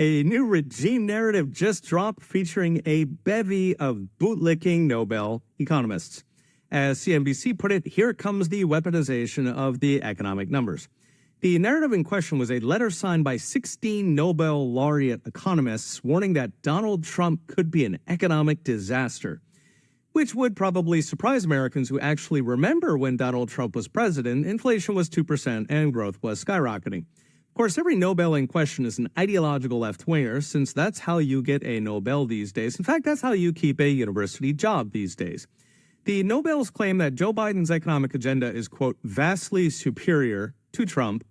A new regime narrative just dropped featuring a bevy of bootlicking Nobel economists. As CNBC put it, here comes the weaponization of the economic numbers. The narrative in question was a letter signed by 16 Nobel laureate economists warning that Donald Trump could be an economic disaster, which would probably surprise Americans who actually remember when Donald Trump was president, inflation was 2% and growth was skyrocketing. Of course, every Nobel in question is an ideological left-winger, since that's how you get a Nobel these days. In fact, that's how you keep a university job these days. The Nobels claim that Joe Biden's economic agenda is, quote, vastly superior to Trump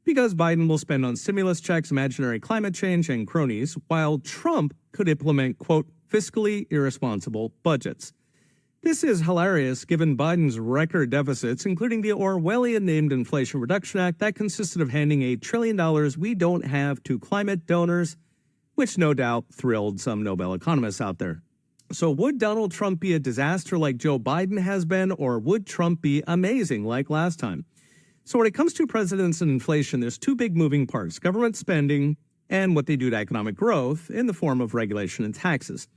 because Biden will spend on stimulus checks, imaginary climate change, and cronies, while Trump could implement, quote, fiscally irresponsible budgets. This is hilarious given Biden's record deficits, including the Orwellian-named Inflation Reduction Act that consisted of handing $1 trillion we don't have to climate donors, which no doubt thrilled some Nobel economists out there. So would Donald Trump be a disaster like Joe Biden has been, or would Trump be amazing like last time? So when it comes to presidents and inflation, there's two big moving parts: government spending and what they do to economic growth in the form of regulation and taxes.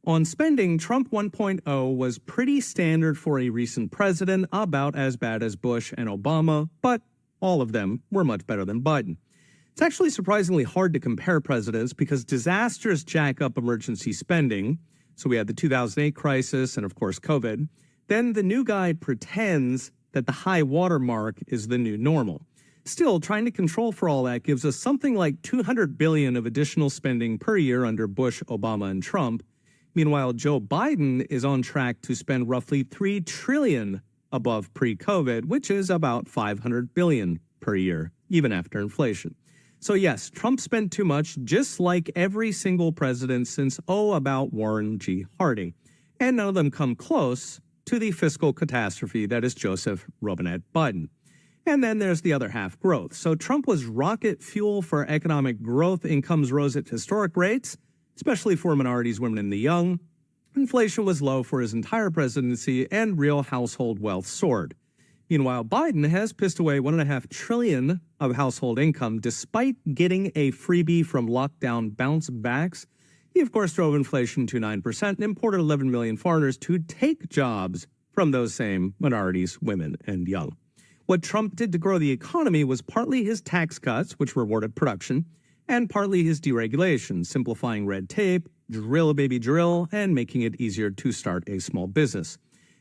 On spending, Trump 1.0 was pretty standard for a recent president, about as bad as Bush and Obama, but all of them were much better than Biden. It's actually surprisingly hard to compare presidents because disasters jack up emergency spending. So we had the 2008 crisis and, of course, COVID. Then the new guy pretends that the high water mark is the new normal. Still, trying to control for all that gives us something like $200 billion of additional spending per year under Bush, Obama, and Trump. Meanwhile, Joe Biden is on track to spend roughly $3 trillion above pre-COVID, which is about $500 billion per year, even after inflation. So yes, Trump spent too much, just like every single president since, about Warren G. Harding. And none of them come close to the fiscal catastrophe that is Joseph Robinette Biden. And then there's the other half, growth. So Trump was rocket fuel for economic growth. Incomes rose at historic rates, especially for minorities, women, and the young. Inflation was low for his entire presidency, and real household wealth soared. Meanwhile, Biden has pissed away $1.5 trillion of household income despite getting a freebie from lockdown bounce backs. He, of course, drove inflation to 9% and imported 11 million foreigners to take jobs from those same minorities, women, and young. What Trump did to grow the economy was partly his tax cuts, which rewarded production, and partly his deregulation, simplifying red tape, drill baby drill, and making it easier to start a small business.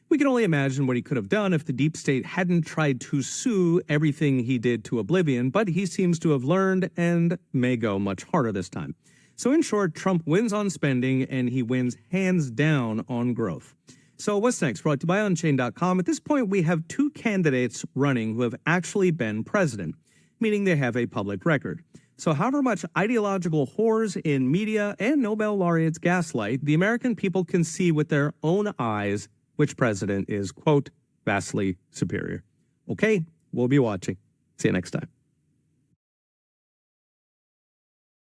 We can only imagine what he could have done if the deep state hadn't tried to sue everything he did to oblivion, but he seems to have learned and may go much harder this time. So in short, Trump wins on spending and he wins hands down on growth. So what's next? Brought to you by Unchained.com. At this point, we have two candidates running who have actually been president, meaning they have a public record. So however much ideological whores in media and Nobel laureates gaslight, the American people can see with their own eyes which president is, quote, vastly superior. Okay, we'll be watching. See you next time.